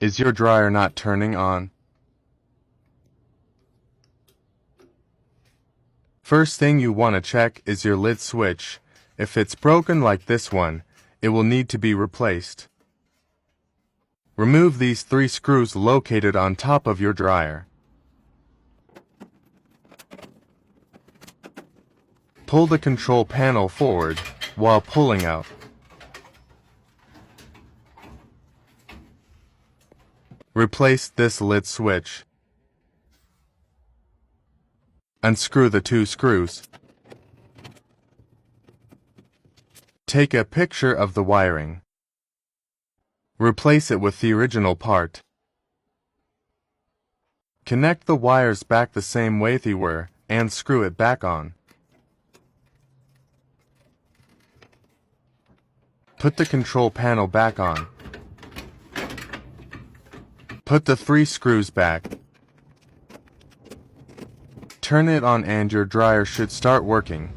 Is your dryer not turning on? First thing you want to check is your lid switch. If it's broken like this one, it will need to be replaced. Remove these 3 screws located on top of your dryer. Pull the control panel forward while pulling out. Replace this lid switch. Unscrew the 2 screws. Take a picture of the wiring. Replace it with the original part. Connect the wires back the same way they were and screw it back on. Put the control panel back on. Put the 3 screws back. Turn it on and your dryer should start working.